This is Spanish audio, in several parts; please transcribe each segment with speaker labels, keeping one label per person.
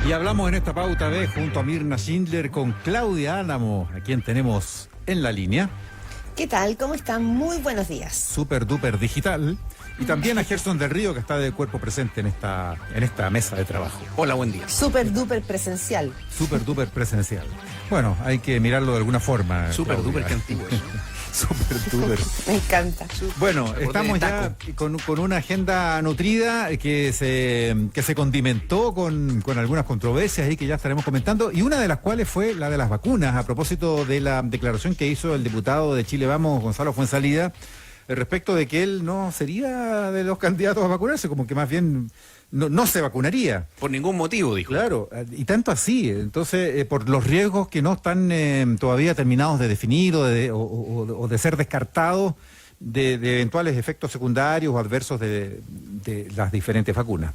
Speaker 1: Y hablamos en esta pauta B junto a Mirna Schindler con Claudia Álamo, a quien tenemos en la línea.
Speaker 2: ¿Qué tal? ¿Cómo están? Muy buenos días.
Speaker 1: Super duper digital. Y también a Gerson del Río, que está de cuerpo presente en esta mesa de trabajo.
Speaker 3: Hola, buen día.
Speaker 2: Super duper presencial.
Speaker 1: Super duper presencial. Bueno, hay que mirarlo de alguna forma.
Speaker 3: Super duper, qué antiguo eso.
Speaker 1: Super duper.
Speaker 2: Me encanta.
Speaker 1: Bueno, estamos ya con una agenda nutrida que se condimentó con algunas controversias ahí que ya estaremos comentando, y una de las cuales fue la de las vacunas, a propósito de la declaración que hizo el diputado de Chile Vamos, Gonzalo Fuenzalida, respecto de que él no sería de los candidatos a vacunarse, como que más bien no se vacunaría.
Speaker 3: Por ningún motivo, dijo.
Speaker 1: Claro, y tanto así. Entonces, por los riesgos que no están todavía terminados de definir o de ser descartados de eventuales efectos secundarios o adversos de las diferentes vacunas.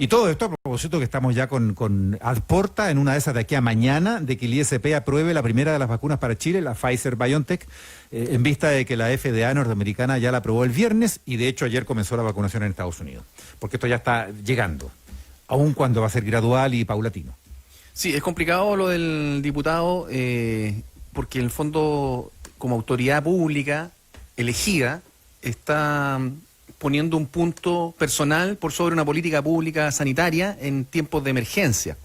Speaker 1: Y todo esto a propósito que estamos ya con a porta en una de esas de aquí a mañana, de que el ISP apruebe la primera de las vacunas para Chile, la Pfizer-BioNTech, en vista de que la FDA norteamericana ya la aprobó el viernes, y de hecho ayer comenzó la vacunación en Estados Unidos. Porque esto ya está llegando, aun cuando va a ser gradual y paulatino.
Speaker 3: Sí, es complicado lo del diputado, porque en el fondo, como autoridad pública elegida, está poniendo un punto personal por sobre una política pública sanitaria en tiempos de emergencia.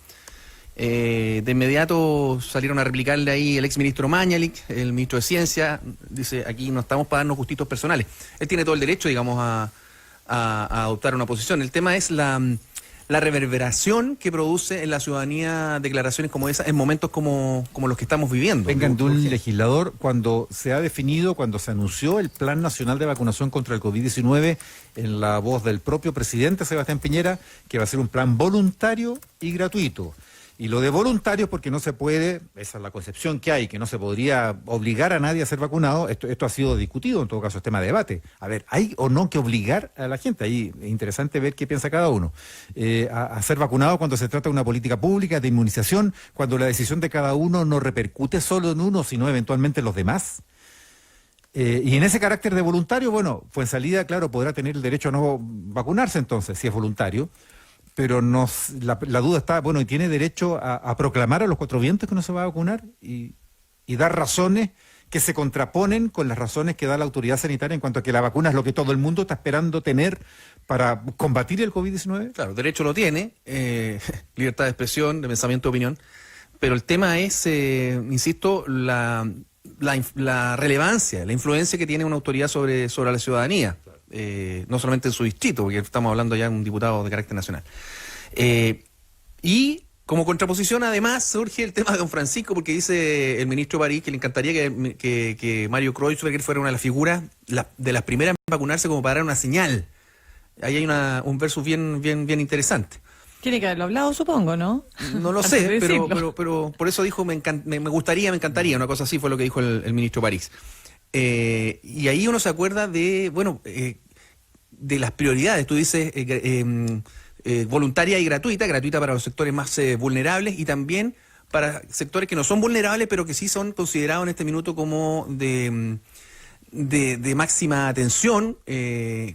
Speaker 3: De inmediato salieron a replicarle ahí el exministro Mañalich, el ministro de Ciencia, dice, aquí no estamos para darnos gustitos personales. Él tiene todo el derecho, digamos, a adoptar una posición. El tema es la reverberación que produce en la ciudadanía declaraciones como esa en momentos como los que estamos viviendo.
Speaker 1: Vengan de un legislador cuando se ha definido, cuando se anunció el Plan Nacional de Vacunación contra el COVID-19 en la voz del propio presidente Sebastián Piñera, que va a ser un plan voluntario y gratuito. Y lo de voluntario porque no se puede, esa es la concepción que hay, que no se podría obligar a nadie a ser vacunado. Esto ha sido discutido, en todo caso es tema de debate. A ver, ¿hay o no que obligar a la gente? Ahí es interesante ver qué piensa cada uno. A ser vacunado cuando se trata de una política pública de inmunización, cuando la decisión de cada uno no repercute solo en uno, sino eventualmente en los demás. Y en ese carácter de voluntario, bueno, Fuenzalida, claro, podrá tener el derecho a no vacunarse entonces, si es voluntario. Pero la duda está, bueno, y tiene derecho a proclamar a los cuatro vientos que no se va a vacunar y dar razones que se contraponen con las razones que da la autoridad sanitaria en cuanto a que la vacuna es lo que todo el mundo está esperando tener para combatir el COVID-19.
Speaker 3: Claro, derecho lo tiene, libertad de expresión, de pensamiento, de opinión, pero el tema es, insisto, la relevancia, la influencia que tiene una autoridad sobre la ciudadanía. No solamente en su distrito, porque estamos hablando ya de un diputado de carácter nacional. Y como contraposición, además, surge el tema de don Francisco, porque dice el ministro París que le encantaría que Mario Kreuzberger fuera una de las figuras de las primeras en vacunarse, como para dar una señal. Ahí hay un versus bien interesante.
Speaker 4: Tiene que haberlo hablado, supongo, ¿no?
Speaker 3: No lo sé, pero por eso dijo, me encantaría, una cosa así fue lo que dijo el ministro París. Y ahí uno se acuerda de, de las prioridades. Tú dices voluntaria y gratuita para los sectores más vulnerables y también para sectores que no son vulnerables, pero que sí son considerados en este minuto como de máxima atención,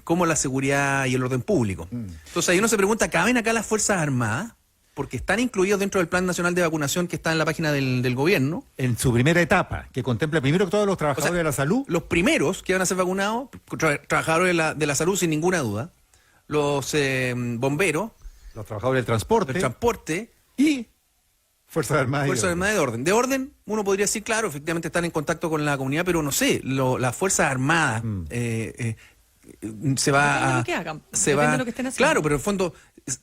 Speaker 3: como la seguridad y el orden público. Entonces ahí uno se pregunta, ¿caben acá las Fuerzas Armadas? Porque están incluidos dentro del Plan Nacional de Vacunación que está en la página del gobierno.
Speaker 1: En su primera etapa, que contempla primero que todos los trabajadores de la salud.
Speaker 3: Los primeros que van a ser vacunados, trabajadores de la salud sin ninguna duda, los bomberos.
Speaker 1: Los trabajadores del transporte. Y Fuerzas Armadas.
Speaker 3: Fuerzas Armadas de orden. De orden, uno podría decir, claro, efectivamente están en contacto con la comunidad, pero no sé, las Fuerzas Armadas se va a...
Speaker 4: Depende de lo que estén haciendo.
Speaker 3: Claro, pero en el fondo,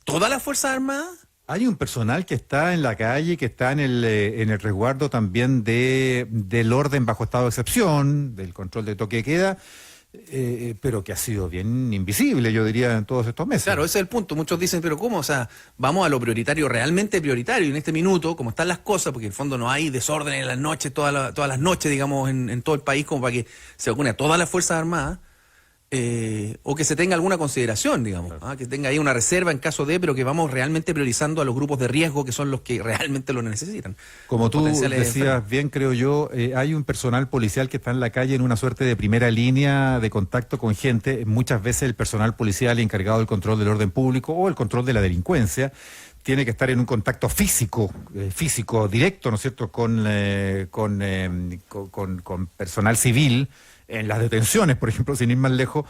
Speaker 3: ¿todas las Fuerzas Armadas?
Speaker 1: Hay un personal que está en la calle, que está en el resguardo también del orden bajo estado de excepción, del control de toque de queda, pero que ha sido bien invisible, yo diría, en todos estos meses.
Speaker 3: Claro, ese es el punto. Muchos dicen, pero ¿cómo? O sea, vamos a lo prioritario, realmente prioritario. Y en este minuto, como están las cosas, porque en el fondo no hay desorden en las noches, todas las noches, digamos, en todo el país, como para que se vacune a todas las Fuerzas Armadas, o que se tenga alguna consideración, digamos, claro. Que tenga ahí una reserva en caso de, pero que vamos realmente priorizando a los grupos de riesgo, que son los que realmente lo necesitan.
Speaker 1: Como tú decías bien, creo yo, hay un personal policial que está en la calle en una suerte de primera línea de contacto con gente. Muchas veces el personal policial encargado del control del orden público o el control de la delincuencia tiene que estar en un contacto físico directo, ¿no es cierto?, con personal civil, en las detenciones, por ejemplo, sin ir más lejos,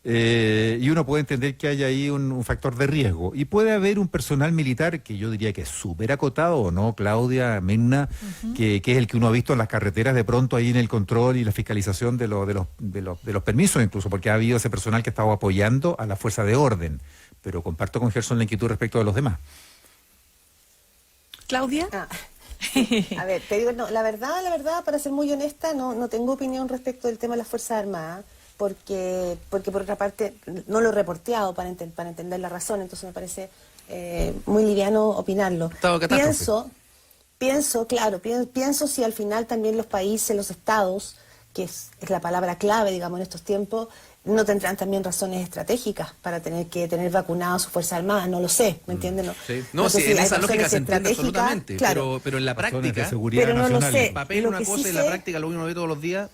Speaker 1: y uno puede entender que hay ahí un factor de riesgo. Y puede haber un personal militar que yo diría que es súper acotado, ¿o no, Claudia, Mirna? Que es el que uno ha visto en las carreteras de pronto ahí en el control y la fiscalización de los permisos, incluso, porque ha habido ese personal que ha estado apoyando a la fuerza de orden. Pero comparto con Gerson la inquietud respecto de los demás.
Speaker 4: Claudia.
Speaker 2: A ver, te digo, no, la verdad, para ser muy honesta, no tengo opinión respecto del tema de las Fuerzas Armadas, porque por otra parte no lo he reporteado para entender la razón, entonces me parece muy liviano opinarlo. Pienso si al final también los países, los estados, que es la palabra clave, digamos, en estos tiempos, no tendrán también razones estratégicas para tener que tener vacunadas sus Fuerzas Armadas, no lo sé, ¿me entienden?
Speaker 3: No,
Speaker 2: sé
Speaker 3: sí,
Speaker 2: si
Speaker 3: en
Speaker 2: hay
Speaker 3: esa lógica
Speaker 2: razones
Speaker 3: se entiende
Speaker 2: estratégicas,
Speaker 3: absolutamente,
Speaker 2: claro.
Speaker 3: pero en la práctica,
Speaker 2: pero no lo sé.
Speaker 3: el papel
Speaker 2: Lo
Speaker 3: una
Speaker 2: que
Speaker 3: cosa
Speaker 2: sí
Speaker 3: y la
Speaker 2: sé-
Speaker 3: práctica lo uno ve todos los días.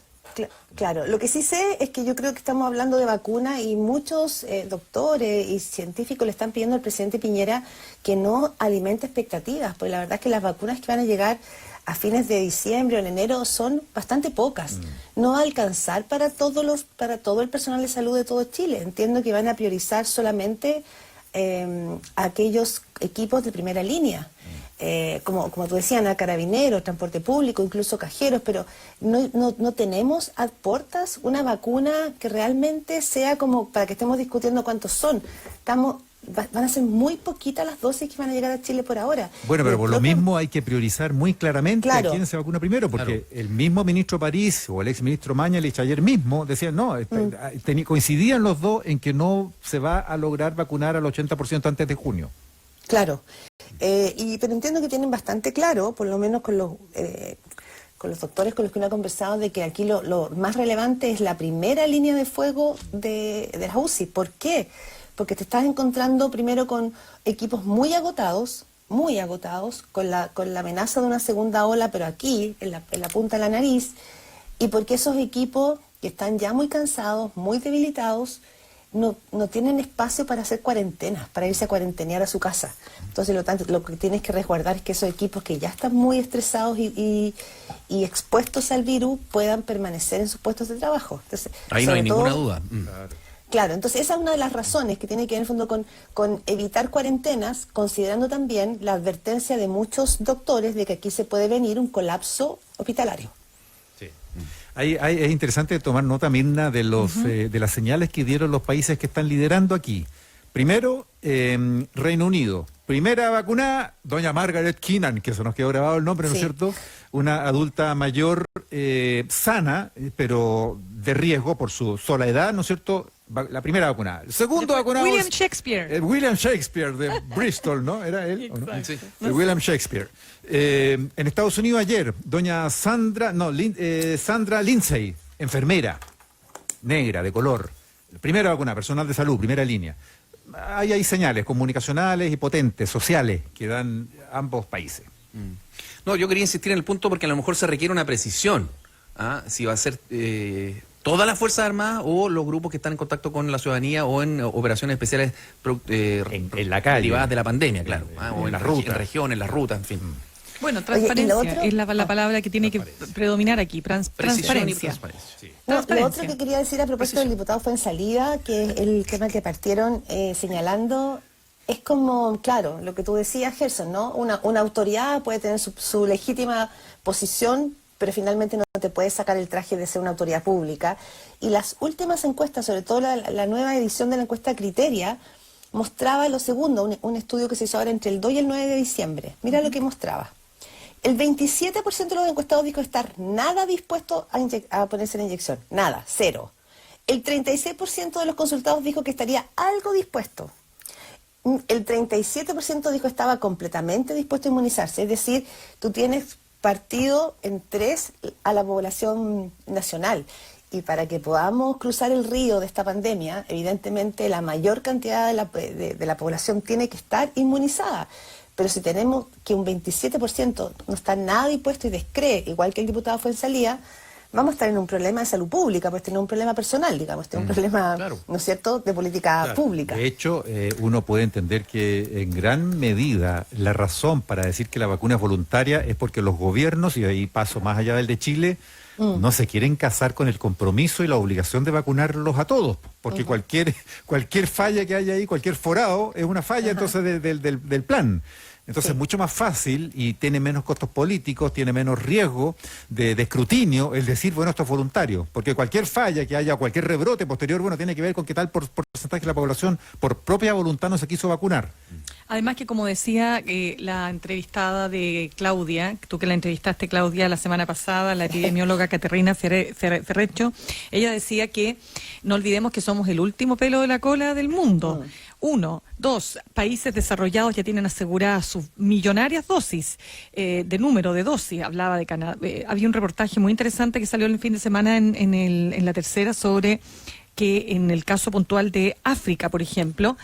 Speaker 2: Claro, lo que sí sé es que yo creo que estamos hablando de vacuna y muchos doctores y científicos le están pidiendo al presidente Piñera que no alimente expectativas, porque la verdad es que las vacunas que van a llegar a fines de diciembre o en enero son bastante pocas. No va a alcanzar para todo el personal de salud de todo Chile. Entiendo que van a priorizar solamente a aquellos equipos de primera línea. Como tú decías, a carabineros, transporte público, incluso cajeros, pero no tenemos a portas una vacuna que realmente sea como para que estemos discutiendo cuántos son. Van a ser muy poquitas las dosis que van a llegar a Chile por ahora.
Speaker 1: Bueno, pero por lo mismo hay que priorizar muy claramente a quién se vacuna primero, porque el mismo ministro París o el exministro Mañalich ayer mismo decían, coincidían los dos en que no se va a lograr vacunar al 80% antes de junio.
Speaker 2: Claro, pero entiendo que tienen bastante claro, por lo menos con los doctores con los que uno ha conversado, de que aquí lo más relevante es la primera línea de fuego de las UCI. ¿Por qué? Porque te estás encontrando primero con equipos muy agotados, con la amenaza de una segunda ola, pero aquí, en la punta de la nariz, y porque esos equipos que están ya muy cansados, muy debilitados, no tienen espacio para hacer cuarentenas, para irse a cuarentenear a su casa. Entonces, lo que tienes que resguardar es que esos equipos que ya están muy estresados y expuestos al virus puedan permanecer en sus puestos de trabajo. Entonces,
Speaker 3: ahí no hay ninguna duda.
Speaker 2: Claro, entonces esa es una de las razones que tiene que ver en el fondo con evitar cuarentenas, considerando también la advertencia de muchos doctores de que aquí se puede venir un colapso hospitalario.
Speaker 1: Es interesante tomar nota, Mirna, de las señales que dieron los países que están liderando aquí. Primero, Reino Unido. Primera vacunada, doña Margaret Keenan, que se nos quedó grabado el nombre, ¿no es cierto? Una adulta mayor, sana, pero de riesgo por su sola edad, ¿no es cierto? La primera vacunada. El segundo vacunado
Speaker 4: William Shakespeare.
Speaker 1: William Shakespeare de Bristol, ¿no? ¿Era él? ¿O no?
Speaker 4: Sí.
Speaker 1: William Shakespeare. En Estados Unidos ayer, doña Sandra Lindsay, enfermera, negra, de color. Primera vacuna, personal de salud, primera línea. Hay señales comunicacionales y potentes, sociales, que dan ambos países.
Speaker 3: No, yo quería insistir en el punto porque a lo mejor se requiere una precisión. Si va a ser todas las Fuerzas Armadas o los grupos que están en contacto con la ciudadanía o en operaciones especiales
Speaker 1: en la calle,
Speaker 3: derivadas de la pandemia, claro. O en las rutas, en regiones, las rutas, en fin.
Speaker 4: Bueno, transparencia es la palabra que tiene que predominar aquí, transparencia.
Speaker 2: Lo otro que quería decir a propósito del diputado Fuenzalida, que es el tema que partieron señalando, es como, claro, lo que tú decías, Gerson, ¿no? Una autoridad puede tener su legítima posición, pero finalmente no te puede sacar el traje de ser una autoridad pública. Y las últimas encuestas, sobre todo la nueva edición de la encuesta Criteria, mostraba lo segundo, un estudio que se hizo ahora entre el 2 y el 9 de diciembre. Mira lo que mostraba. El 27% de los encuestados dijo estar nada dispuesto a ponerse la inyección. Nada, cero. El 36% de los consultados dijo que estaría algo dispuesto. El 37% dijo que estaba completamente dispuesto a inmunizarse. Es decir, tú tienes partido en 3 a la población nacional. Y para que podamos cruzar el río de esta pandemia, evidentemente la mayor cantidad de la población tiene que estar inmunizada. Pero si tenemos que un 27% no está nada dispuesto y descree, igual que el diputado Fuenzalía, vamos a estar en un problema de salud pública, pues tener un problema personal, digamos, tener un problema, ¿no es cierto?, de política pública.
Speaker 1: De hecho, uno puede entender que en gran medida la razón para decir que la vacuna es voluntaria es porque los gobiernos, y ahí paso más allá del de Chile, no se quieren casar con el compromiso y la obligación de vacunarlos a todos, porque cualquier falla que haya ahí, cualquier forado, es una falla entonces del plan. Entonces es mucho más fácil y tiene menos costos políticos, tiene menos riesgo de escrutinio el decir, bueno, esto es voluntario, porque cualquier falla que haya, cualquier rebrote posterior, bueno, tiene que ver con qué tal porcentaje de la población por propia voluntad no se quiso vacunar.
Speaker 4: Además que, como decía la entrevistada de Claudia, tú que la entrevistaste, Claudia, la semana pasada, la epidemióloga Caterina Ferrecho, ella decía que no olvidemos que somos el último pelo de la cola del mundo. 1, 2, países desarrollados ya tienen aseguradas sus millonarias dosis de número de dosis. Hablaba de Canadá. Había un reportaje muy interesante que salió el fin de semana en La Tercera sobre que en el caso puntual de África, por ejemplo,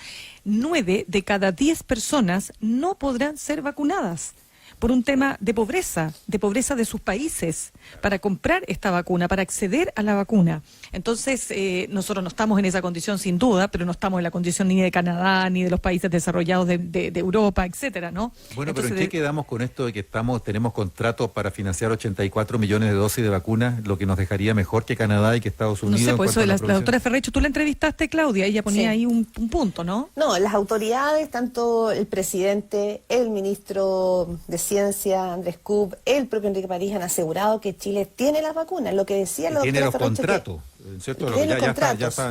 Speaker 4: 9 de cada 10 personas no podrán ser vacunadas por un tema de pobreza de sus países, para comprar esta vacuna, para acceder a la vacuna. Entonces, nosotros no estamos en esa condición sin duda, pero no estamos en la condición ni de Canadá, ni de los países desarrollados de Europa, etcétera, ¿no?
Speaker 1: Bueno,
Speaker 4: entonces,
Speaker 1: pero ¿en qué quedamos con esto de que tenemos contratos para financiar 84 millones de dosis de vacunas, lo que nos dejaría mejor que Canadá y que Estados Unidos?
Speaker 4: No sé, pues eso de la doctora Ferrecho, tú la entrevistaste, Claudia, ella ponía ahí un punto, ¿no?
Speaker 2: No, las autoridades, tanto el presidente, el ministro de Ciencia, Andrés Kub, el propio Enrique París, han asegurado que Chile tiene las vacunas. Lo que decía la doctora
Speaker 1: tiene los
Speaker 2: Ferrecho,
Speaker 1: contratos, ¿cierto?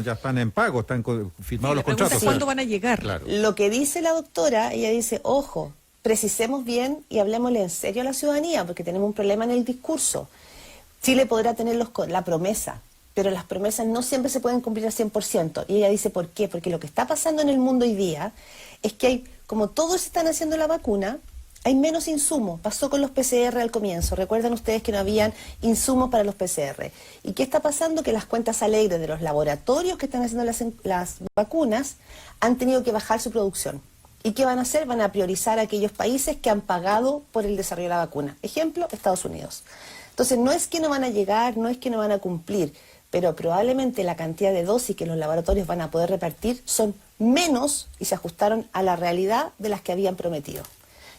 Speaker 1: Ya están en pago, están firmados los contratos.
Speaker 4: ¿Cuándo van a llegar?
Speaker 1: Claro.
Speaker 2: Lo que dice la doctora, ella dice, ojo, precisemos bien y hablemosle en serio a la ciudadanía, porque tenemos un problema en el discurso. Chile podrá tener la promesa, pero las promesas no siempre se pueden cumplir al 100%. Y ella dice, ¿por qué? Porque lo que está pasando en el mundo hoy día es que hay, como todos están haciendo la vacuna, hay menos insumos. Pasó con los PCR al comienzo. Recuerdan ustedes que no habían insumos para los PCR. ¿Y qué está pasando? Que las cuentas alegres de los laboratorios que están haciendo las vacunas han tenido que bajar su producción. ¿Y qué van a hacer? Van a priorizar a aquellos países que han pagado por el desarrollo de la vacuna. Ejemplo, Estados Unidos. Entonces, no es que no van a llegar, no es que no van a cumplir, pero probablemente la cantidad de dosis que los laboratorios van a poder repartir son menos y se ajustaron a la realidad de las que habían prometido.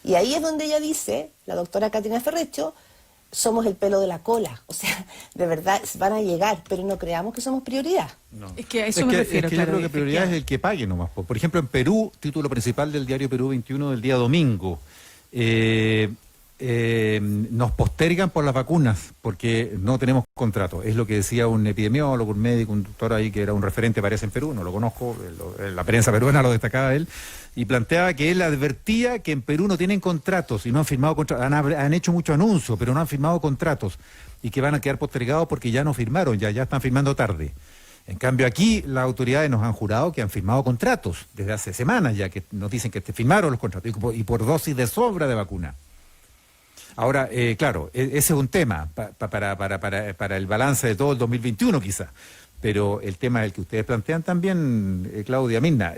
Speaker 2: Y ahí es donde ella dice, la doctora Caterina Ferrecho, somos el pelo de la cola. O sea, de verdad van a llegar, pero no creamos que somos prioridad.
Speaker 4: No. Es que a eso me refiero,
Speaker 1: yo creo que prioridad es el que pague nomás. Por ejemplo, en Perú, título principal del diario Perú 21 del día domingo, nos postergan por las vacunas porque no tenemos contrato. Es lo que decía un epidemiólogo, un médico, un doctor ahí que era un referente, parece, en Perú, no lo conozco, la prensa peruana lo destacaba él, y planteaba que él advertía que en Perú no tienen contratos y no han firmado contratos, han hecho mucho anuncio, pero no han firmado contratos y que van a quedar postergados porque ya no firmaron, ya están firmando tarde. En cambio aquí las autoridades nos han jurado que han firmado contratos desde hace semanas ya, que nos dicen que firmaron los contratos y por dosis de sobra de vacuna. Ahora, claro, ese es un tema para el balance de todo el 2021 quizá, pero el tema es el que ustedes plantean también, Claudia, Mirna,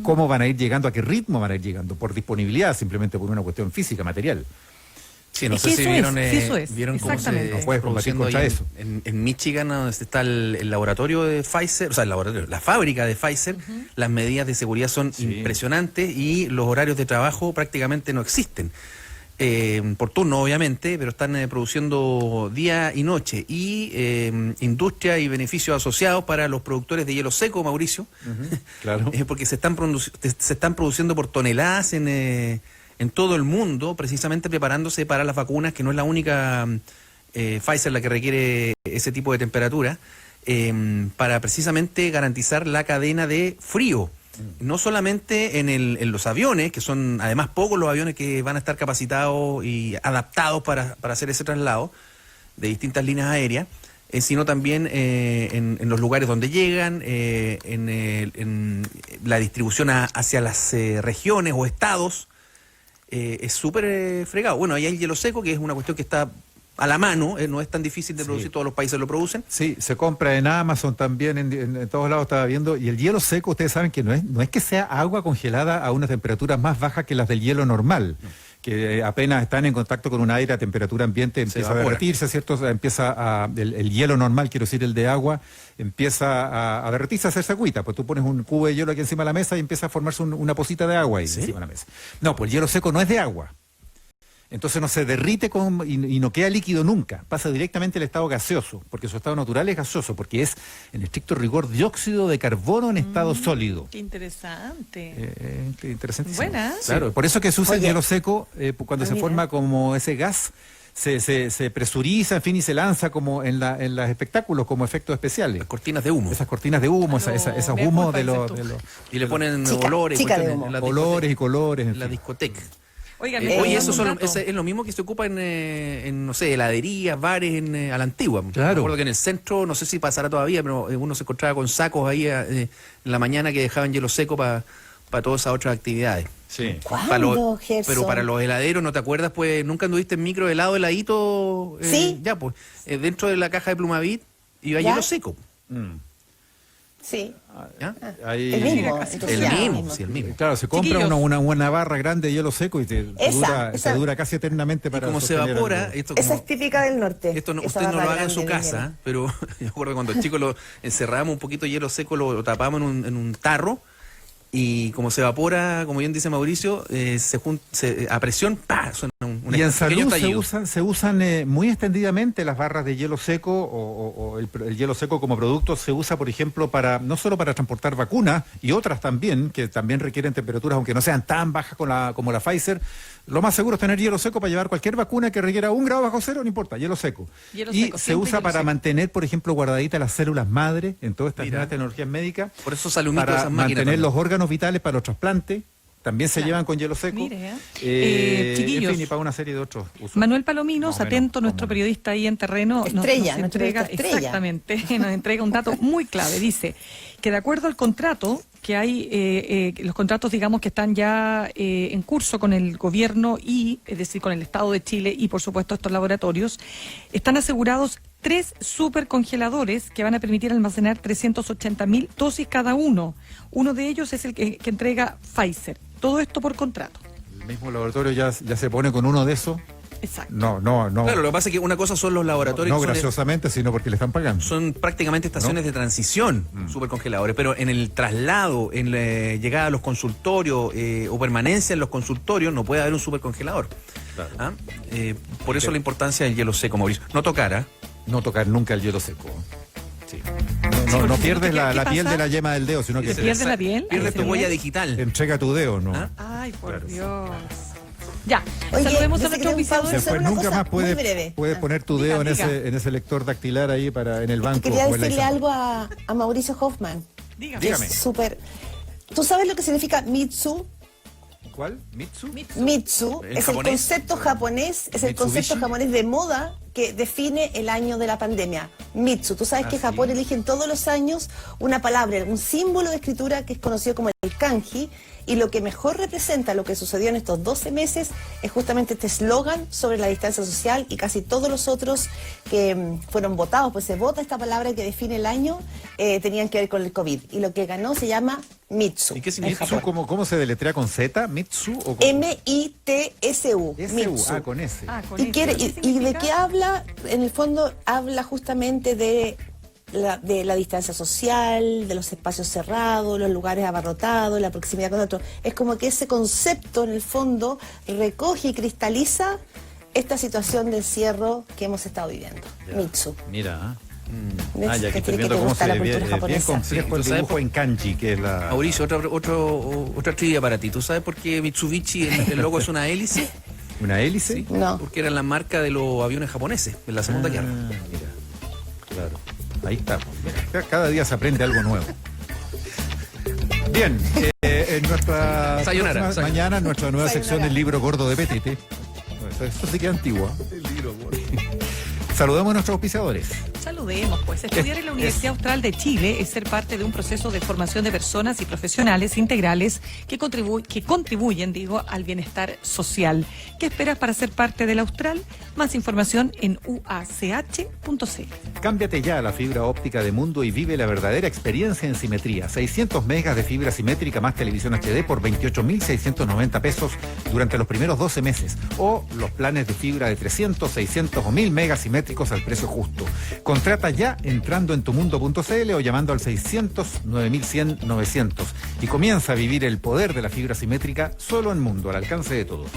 Speaker 1: cómo van a ir llegando, a qué ritmo van a ir llegando, por disponibilidad, simplemente por una cuestión física, material.
Speaker 3: Sí, no sé si vieron cómo se
Speaker 1: no puedes combatir contra eso.
Speaker 3: En Michigan, donde está el laboratorio de Pfizer, o sea, la fábrica de Pfizer, las medidas de seguridad son impresionantes y los horarios de trabajo prácticamente no existen. Por turno obviamente, pero están produciendo día y noche y industria y beneficios asociados para los productores de hielo seco, Mauricio,
Speaker 1: claro.
Speaker 3: Porque se están produciendo por toneladas en todo el mundo, precisamente preparándose para las vacunas, que no es la única Pfizer la que requiere ese tipo de temperatura, para precisamente garantizar la cadena de frío. No solamente en los aviones, que son además pocos los aviones que van a estar capacitados y adaptados para hacer ese traslado de distintas líneas aéreas, sino también en los lugares donde llegan, en la distribución hacia las regiones o estados. Es súper fregado. Bueno, ahí hay el hielo seco, que es una cuestión que está a la mano, no es tan difícil de producir, todos los países lo producen. Sí,
Speaker 1: se compra en Amazon también, en todos lados estaba viendo, y el hielo seco, ustedes saben que no es que sea agua congelada a unas temperaturas más bajas que las del hielo normal, que apenas están en contacto con un aire a temperatura ambiente empieza a derretirse, ¿cierto? El hielo normal, quiero decir, el de agua, empieza a derretirse, a hacerse agüita. Pues tú pones un cubo de hielo aquí encima de la mesa y empieza a formarse una pocita de agua ahí encima de la mesa. No, pues el hielo seco no es de agua. Entonces no se derrite y no queda líquido nunca, pasa directamente al estado gaseoso, porque su estado natural es gaseoso, porque es, en estricto rigor, dióxido de carbono en estado sólido.
Speaker 4: Qué interesante.
Speaker 1: Interesantísimo.
Speaker 4: Buena.
Speaker 1: Claro, por eso que se usa el hielo seco, cuando se forma como ese gas, se presuriza, en fin, y se lanza como en los espectáculos como efectos especiales.
Speaker 3: Las cortinas de humo.
Speaker 1: Esas cortinas de humo, esos humos de los...
Speaker 3: Y le ponen olores.
Speaker 1: Olores y colores.
Speaker 3: En la discoteca.
Speaker 4: Oigan,
Speaker 3: oye, eso es lo mismo que se ocupa en no sé, heladerías, bares a la antigua.
Speaker 1: Claro.
Speaker 3: Me acuerdo que en el centro, no sé si pasará todavía, pero uno se encontraba con sacos ahí en la mañana que dejaban hielo seco para todas esas otras actividades.
Speaker 1: Sí.
Speaker 2: ¿Cuándo, Gerson?
Speaker 3: Pero para los heladeros, ¿no te acuerdas? Pues nunca anduviste en micro helado, heladito.
Speaker 2: Sí.
Speaker 3: Ya, pues. Dentro de la caja de Plumavit iba hielo seco.
Speaker 2: Sí.
Speaker 3: ¿Ya?
Speaker 2: El mismo.
Speaker 3: El mismo.
Speaker 1: Claro, se compra una barra grande de hielo seco y te dura casi eternamente para...
Speaker 3: Y como se evapora...
Speaker 2: Esa es típica del norte.
Speaker 3: Esto usted no lo haga en su casa, pero yo recuerdo cuando chicos lo encerrábamos un poquito de hielo seco, lo tapábamos en un tarro, y como se evapora, como bien dice Mauricio, a presión, ¡pah!, suena un
Speaker 1: y en
Speaker 3: pequeño
Speaker 1: salud
Speaker 3: estallido.
Speaker 1: se usan muy extendidamente las barras de hielo seco o el hielo seco como producto se usa, por ejemplo, no solo para transportar vacunas y otras también, que también requieren temperaturas, aunque no sean tan bajas como la Pfizer. Lo más seguro es tener hielo seco para llevar cualquier vacuna que requiera 1 grado bajo cero, no importa, hielo seco. Se usa para mantener, por ejemplo, guardaditas las células madre en todas estas nuevas tecnologías médicas.
Speaker 3: Por eso sale un mito de
Speaker 1: para
Speaker 3: esas máquinas
Speaker 1: mantener
Speaker 3: también.
Speaker 1: los órganos vitales para los trasplantes. También se llevan con hielo seco.
Speaker 4: Mire,
Speaker 1: en
Speaker 4: chiquillos,
Speaker 1: fin, y para una serie de otros usos.
Speaker 4: Manuel Palominos, atento, nuestro periodista ahí en terreno, nos entrega, exactamente, nos entrega un dato muy clave. Dice que de acuerdo al contrato que hay, los contratos, digamos, que están ya en curso con el gobierno y, es decir, con el Estado de Chile y, por supuesto, estos laboratorios, están asegurados 3 supercongeladores que van a permitir almacenar 380.000 dosis cada uno. Uno de ellos es el que entrega Pfizer. Todo esto por contrato.
Speaker 1: El mismo laboratorio ya se pone con uno de esos.
Speaker 4: Exacto.
Speaker 1: No.
Speaker 3: Claro, lo que pasa es que una cosa son los laboratorios.
Speaker 1: No graciosamente, sino porque le están pagando.
Speaker 3: Son prácticamente estaciones de transición, supercongeladores, pero en el traslado, en la llegada a los consultorios o permanencia en los consultorios, no puede haber un supercongelador. Claro. Por eso la importancia del hielo seco, Mauricio. No tocar,
Speaker 1: No tocar nunca el hielo seco. Sí. No pierdes la piel de la yema del dedo, sino que
Speaker 4: ¿Se pierde la piel?
Speaker 3: Pierdes tu huella digital.
Speaker 1: Entrega tu dedo, ¿no?
Speaker 4: Ay, por
Speaker 1: Claro.
Speaker 4: Dios. Ya,
Speaker 2: Oye,
Speaker 4: saludemos
Speaker 2: yo
Speaker 4: a
Speaker 2: sé que
Speaker 4: nuestros
Speaker 2: tengo pausa.
Speaker 4: auspiciadores.
Speaker 1: Después
Speaker 2: una
Speaker 1: nunca
Speaker 2: cosa
Speaker 1: más
Speaker 2: muy breve.
Speaker 1: puedes poner tu dedo en ese lector dactilar ahí en el banco.
Speaker 2: Quería
Speaker 1: o en la
Speaker 2: decirle
Speaker 1: isla.
Speaker 2: algo a Mauricio Hoffman.
Speaker 4: Dígame.
Speaker 2: Es súper... ¿Tú sabes lo que significa Mitsu?
Speaker 1: ¿Cuál? ¿Mitsu?
Speaker 2: Mitsu
Speaker 3: ¿En
Speaker 2: es
Speaker 3: japonés?
Speaker 2: el concepto japonés, es el
Speaker 1: Mitsubishi.
Speaker 2: concepto japonés de moda que define el año de la pandemia. Mitsu. Tú sabes que Japón eligen todos los años una palabra, un símbolo de escritura que es conocido como el kanji, y lo que mejor representa lo que sucedió en estos 12 meses es justamente este eslogan sobre la distancia social, y casi todos los otros que fueron votados, pues se vota esta palabra que define el año, tenían que ver con el COVID. Y lo que ganó se llama Mitsu.
Speaker 3: ¿Y qué significa?
Speaker 1: ¿Mitsu cómo se deletrea con Z? ¿Mitsu o con
Speaker 2: M-I-T-S-U.
Speaker 1: S-U? Con S.
Speaker 4: Con
Speaker 2: ¿Y,
Speaker 4: eso.
Speaker 2: quiere,
Speaker 4: ¿Qué
Speaker 2: y de
Speaker 4: significa?
Speaker 2: qué habla? En el fondo habla justamente de la distancia social, de los espacios cerrados, los lugares abarrotados, la proximidad con otros. Es como que ese concepto en el fondo recoge y cristaliza esta situación de encierro que hemos estado viviendo. Mitsu.
Speaker 1: Mira.
Speaker 2: ¿Ves?
Speaker 1: Ya
Speaker 2: Que
Speaker 1: que estoy
Speaker 2: tiene que
Speaker 1: viendo
Speaker 2: te
Speaker 1: cómo
Speaker 2: gustar la
Speaker 1: se ve
Speaker 2: cultura
Speaker 1: bien
Speaker 2: japonesa.
Speaker 1: complejo el
Speaker 3: Sí, ¿tú sabes
Speaker 1: dibujo en kanji, que es la...
Speaker 3: Mauricio, otra trivia para ti. ¿Tú sabes por qué Mitsubishi, el logo es una hélice?
Speaker 1: ¿Una hélice?
Speaker 2: No.
Speaker 3: Porque era la marca de los aviones japoneses en la Segunda Guerra.
Speaker 1: Mira, claro. Ahí está. Mira, cada día se aprende algo nuevo. Bien, en nuestra
Speaker 3: Sayonara,
Speaker 1: próxima
Speaker 3: sayonara.
Speaker 1: mañana, nuestra nueva sección
Speaker 2: Sayonara.
Speaker 1: del libro gordo de Petete. Esto sí que es antigua. Saludamos a nuestros auspiciadores.
Speaker 4: Saludemos, pues. Estudiar en la Universidad Austral de Chile es ser parte de un proceso de formación de personas y profesionales integrales que contribuyen, al bienestar social. ¿Qué esperas para ser parte del Austral? Más información en uach.cl.
Speaker 1: Cámbiate ya a la fibra óptica de Mundo y vive la verdadera experiencia en simetría. 600 megas de fibra simétrica más televisión HD por 28.690 pesos durante los primeros 12 meses. O los planes de fibra de 300, 600 o 1.000 megas simétricos al precio justo. Contrata ya entrando en tumundo.cl o llamando al 600 9100 900 y comienza a vivir el poder de la fibra simétrica solo en Mundo, al alcance de todos.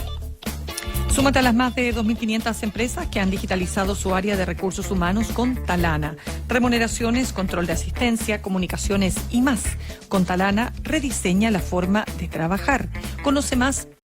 Speaker 4: Súmate a las más de 2.500 empresas que han digitalizado su área de recursos humanos con Talana. Remuneraciones, control de asistencia, comunicaciones y más. Con Talana rediseña la forma de trabajar. Conoce más